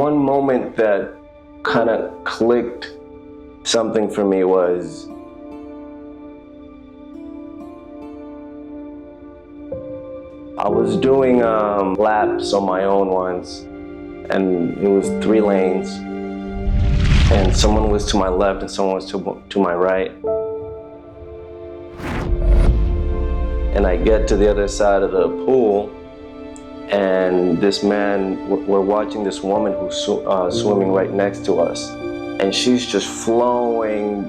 One moment that kind of clicked something for me was I was doing laps on my own once, and it was 3 lanes, and someone was to my left and someone was to my right. And I get to the other side of the pool, and this man, we're watching this woman who's swimming right next to us, and she's just flowing,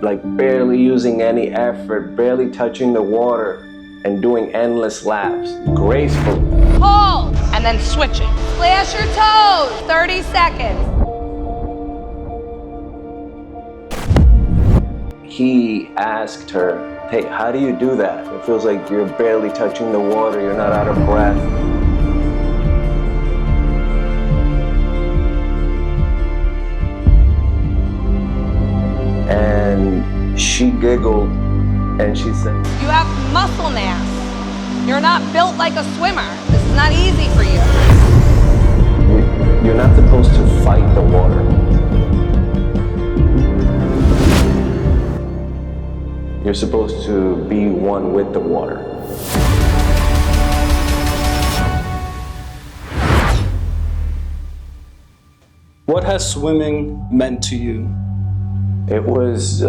like barely using any effort, barely touching the water, and doing endless laps, gracefully. Hold, and then switching. Splash your toes, 30 seconds. He asked her, hey, how do you do that? It feels like you're barely touching the water, you're not out of breath. And she giggled and she said, You have muscle mass. You're not built like a swimmer. This is not easy for you. You're not supposed to fight the water. You're supposed to be one with the water. What has swimming meant to you? It was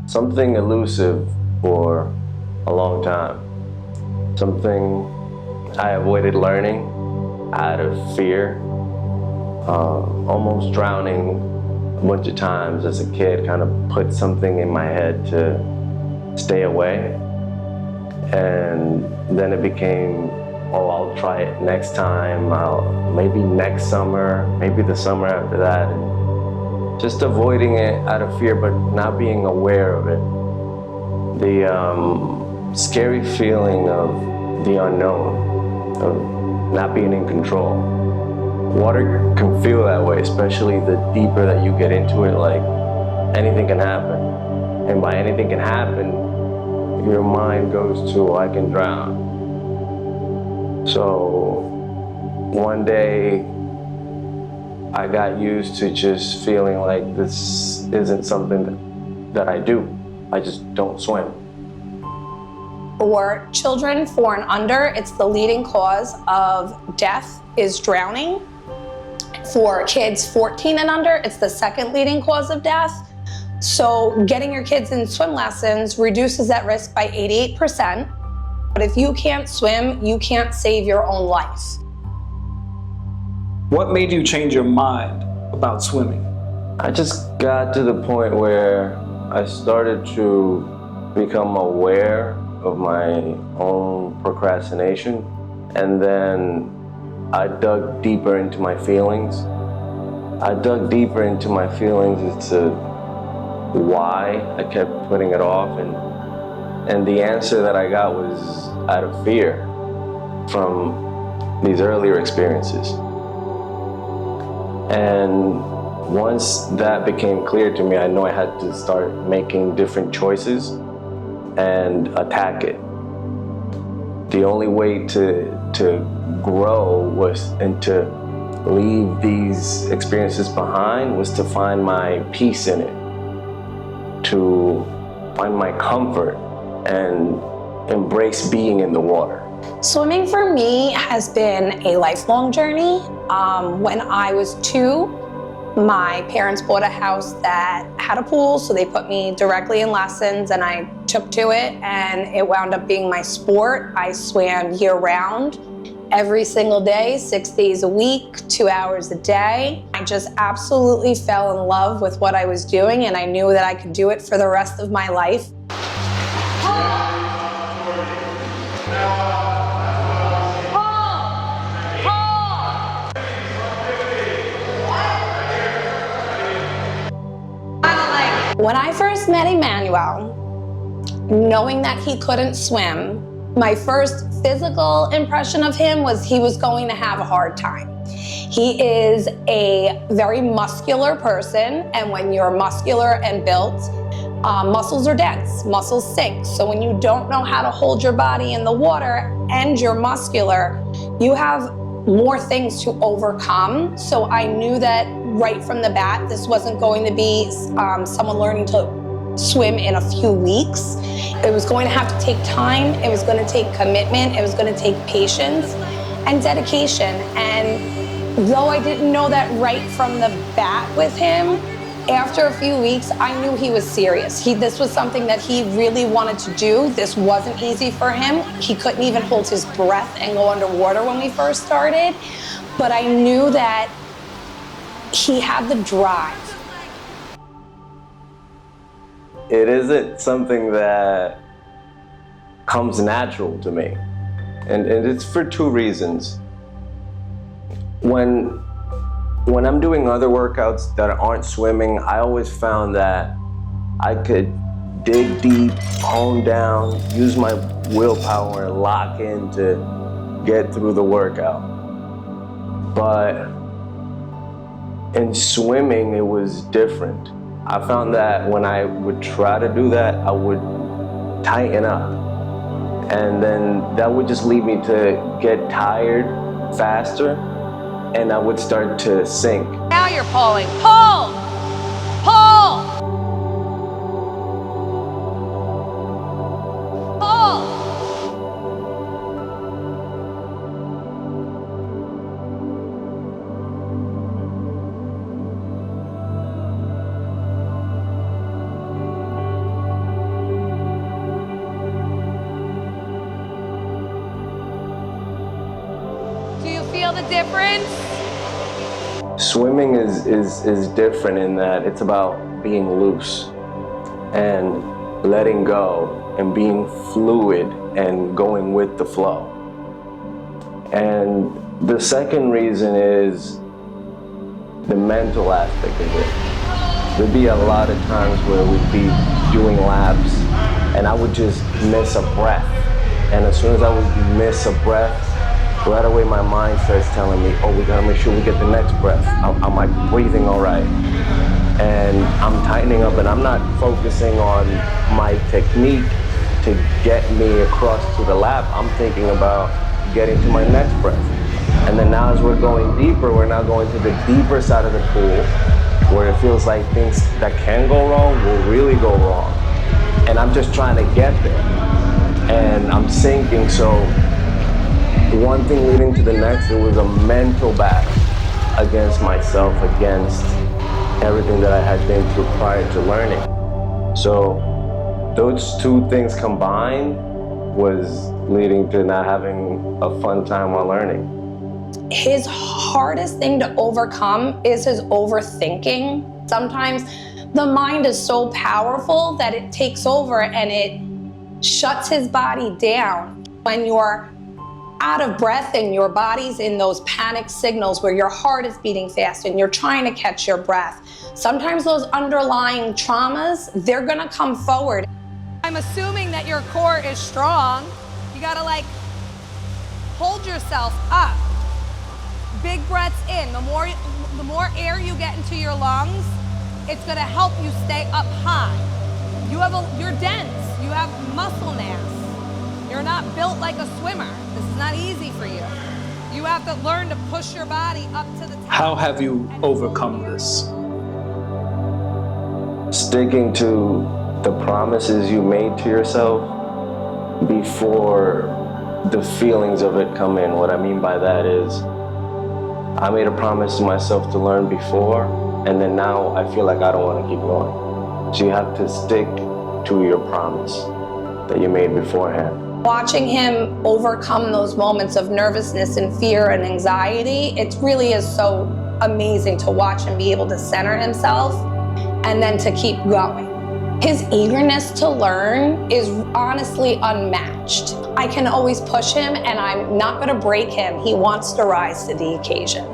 something elusive for a long time. Something I avoided learning out of fear, almost drowning a bunch of times as a kid, kind of put something in my head to stay away. And then it became, oh, I'll try it next time, maybe next summer, maybe the summer after that. And just avoiding it out of fear, but not being aware of it. The scary feeling of the unknown, of not being in control. Water can feel that way, especially the deeper that you get into it, like anything can happen. And by anything can happen, your mind goes to, I can drown. So one day, I got used to just feeling like this isn't something that I do. I just don't swim. For children 4 and under, it's the leading cause of death is drowning. For kids 14 and under, it's the second leading cause of death. So getting your kids in swim lessons reduces that risk by 88%. But if you can't swim, you can't save your own life. What made you change your mind about swimming? I just got to the point where I started to become aware of my own procrastination, and then I dug deeper into my feelings. I dug deeper into my feelings as to why I kept putting it off, and the answer that I got was out of fear from these earlier experiences. And once that became clear to me, I know I had to start making different choices and attack it. The only way to grow was, and to leave these experiences behind, was to find my peace in it, to find my comfort and embrace being in the water. Swimming for me has been a lifelong journey. When I was 2, my parents bought a house that had a pool, so they put me directly in lessons, and I took to it, and it wound up being my sport. I swam year-round, every single day, 6 days a week, 2 hours a day. I just absolutely fell in love with what I was doing, and I knew that I could do it for the rest of my life. When I first met Emanuel, knowing that he couldn't swim, my first physical impression of him was he was going to have a hard time. He is a very muscular person, and when you're muscular and built, muscles are dense, muscles sink. So when you don't know how to hold your body in the water and you're muscular, you have more things to overcome. So I knew that right from the bat, this wasn't going to be someone learning to swim in a few weeks. It was going to have to take time. It was going to take commitment. It was going to take patience and dedication. And though I didn't know that right from the bat with him, after a few weeks, I knew he was serious. This was something that he really wanted to do. This wasn't easy for him. He couldn't even hold his breath and go underwater when we first started. But I knew that he had the drive. It isn't something that comes natural to me. And it's for two reasons. When I'm doing other workouts that aren't swimming, I always found that I could dig deep, hone down, use my willpower and lock in to get through the workout. But in swimming, it was different. I found that when I would try to do that, I would tighten up. And then that would just lead me to get tired faster, and I would start to sink. Now you're pulling. Pull! Pull! Pull! Do you feel the difference? Swimming is different in that it's about being loose and letting go and being fluid and going with the flow. And the second reason is the mental aspect of it. There'd be a lot of times where we'd be doing laps and I would just miss a breath. And as soon as I would miss a breath, right away my mind starts telling me, oh, we gotta make sure we get the next breath. Am I breathing all right? And I'm tightening up and I'm not focusing on my technique to get me across to the lap. I'm thinking about getting to my next breath. And then now as we're going deeper, we're now going to the deeper side of the pool where it feels like things that can go wrong will really go wrong. And I'm just trying to get there. And I'm sinking, so one thing leading to the next, it was a mental battle against myself, against everything that I had been through prior to learning. So those two things combined was leading to not having a fun time while learning. His hardest thing to overcome is his overthinking. Sometimes the mind is so powerful that it takes over and it shuts his body down. When you're out of breath and your body's in those panic signals where your heart is beating fast and you're trying to catch your breath, sometimes those underlying traumas, they're gonna come forward. I'm assuming that your core is strong. You gotta hold yourself up. Big breaths in. The more air you get into your lungs, it's gonna help you stay up high. You're dense. You have muscle mass. You're not built like a swimmer. This is not easy for you. You have to learn to push your body up to the top. How have you overcome this? Sticking to the promises you made to yourself before the feelings of it come in. What I mean by that is, I made a promise to myself to learn before, and then now I feel like I don't want to keep going. So you have to stick to your promise that you made beforehand. Watching him overcome those moments of nervousness and fear and anxiety, it really is so amazing to watch him be able to center himself and then to keep going. His eagerness to learn is honestly unmatched. I can always push him and I'm not gonna break him. He wants to rise to the occasion.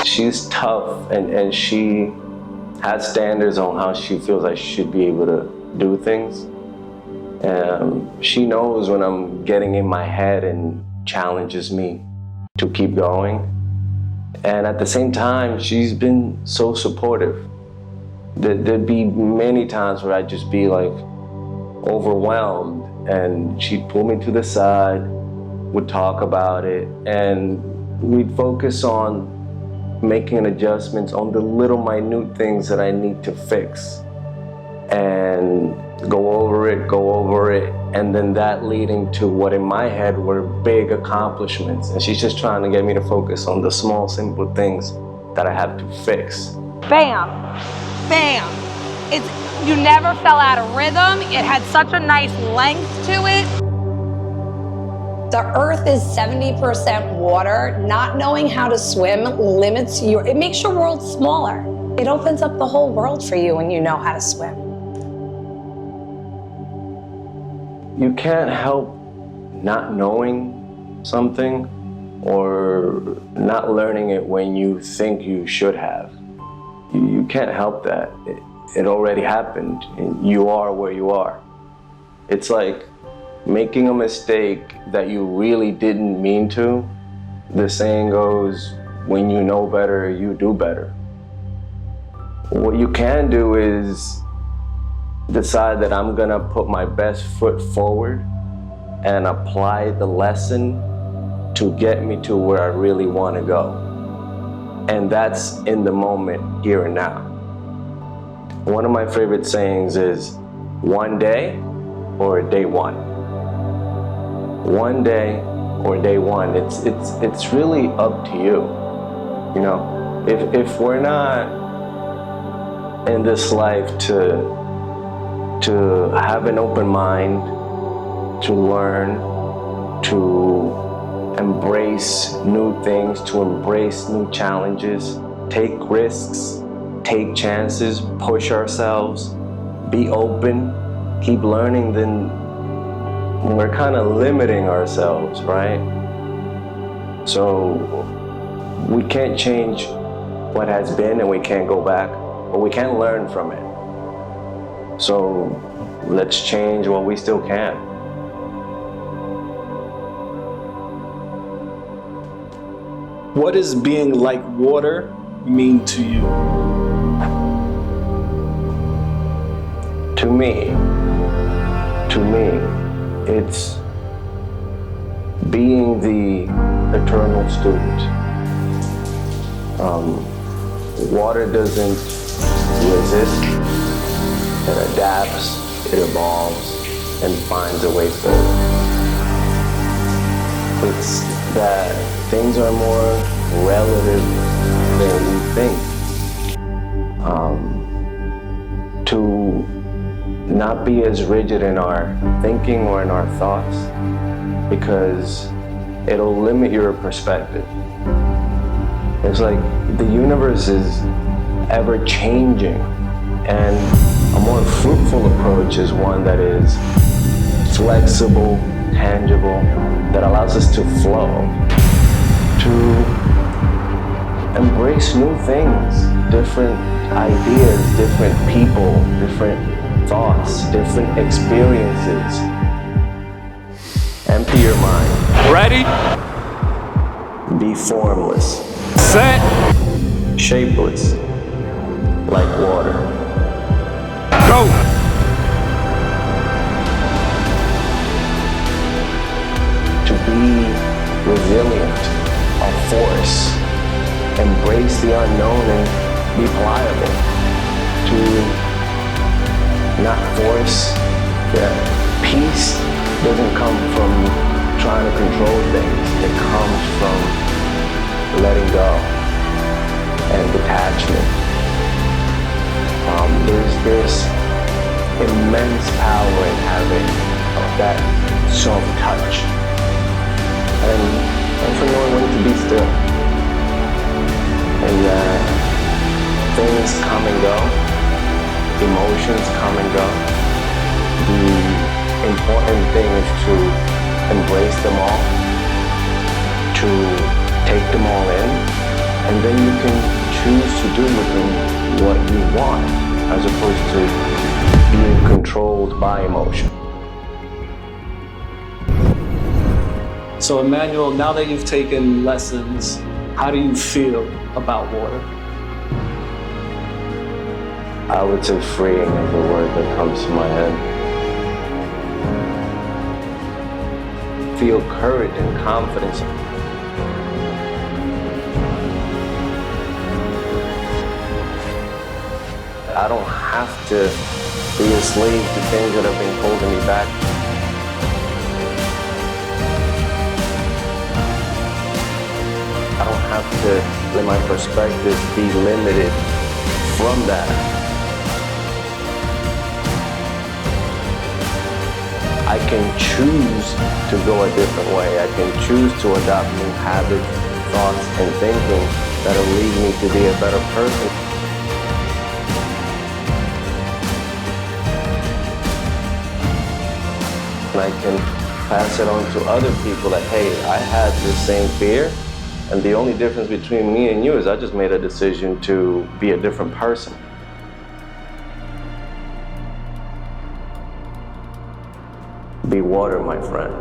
She's tough and she has standards on how she feels like she should be able to do things. She knows when I'm getting in my head and challenges me to keep going. And at the same time, she's been so supportive. There'd be many times where I'd just be like overwhelmed, and she'd pull me to the side, would talk about it, and we'd focus on making adjustments on the little minute things that I need to fix, and go over it, and then that leading to what in my head were big accomplishments. And she's just trying to get me to focus on the small, simple things that I have to fix. Bam, bam. You never fell out of rhythm. It had such a nice length to it. The earth is 70% water. Not knowing how to swim it makes your world smaller. It opens up the whole world for you when you know how to swim. You can't help not knowing something or not learning it when you think you should have. You can't help that. It already happened, and you are where you are. It's like making a mistake that you really didn't mean to. The saying goes, when you know better, you do better. What you can do is decide that I'm gonna put my best foot forward and apply the lesson to get me to where I really wanna go. And that's in the moment, here and now. One of my favorite sayings is, one day or day one. One day or day one. It's really up to you. You know, if we're not in this life to have an open mind, to learn, to embrace new things, to embrace new challenges, take risks, take chances, push ourselves, be open, keep learning, then we're kind of limiting ourselves, right? So we can't change what has been and we can't go back, but we can learn from it. So let's change what we still can. What does being like water mean to you? To me, it's being the eternal student. Water doesn't resist, it adapts, it evolves, and finds a way forward. It's that things are more relative than we think. To not be as rigid in our thinking or in our thoughts, because it'll limit your perspective. It's like the universe is ever changing, and a more fruitful approach is one that is flexible, tangible, that allows us to flow, to embrace new things, different ideas, different people, different thoughts, different experiences. Empty your mind. Ready, Be formless, set, shapeless, like water. go. To be resilient, a force, embrace the unknown and be pliable. To not force. That peace doesn't come from trying to control things. It comes from letting go and detachment. There's immense power in having that soft touch and for knowing when to be still. And things come and go. Emotions come and go. The important thing is to embrace them all, to take them all in, and then you can choose to do with them what you want, as opposed to being controlled by emotion. So Emanuel, now that you've taken lessons, how do you feel about water? I would say freeing is the word that comes to my head. Feel courage and confidence. I don't have to be a slave to things that have been holding me back. I don't have to let my perspective be limited from that. I can choose to go a different way. I can choose to adopt new habits, thoughts, and thinking that'll lead me to be a better person. And I can pass it on to other people that, hey, I had the same fear, and the only difference between me and you is I just made a decision to be a different person. Be water, my friend.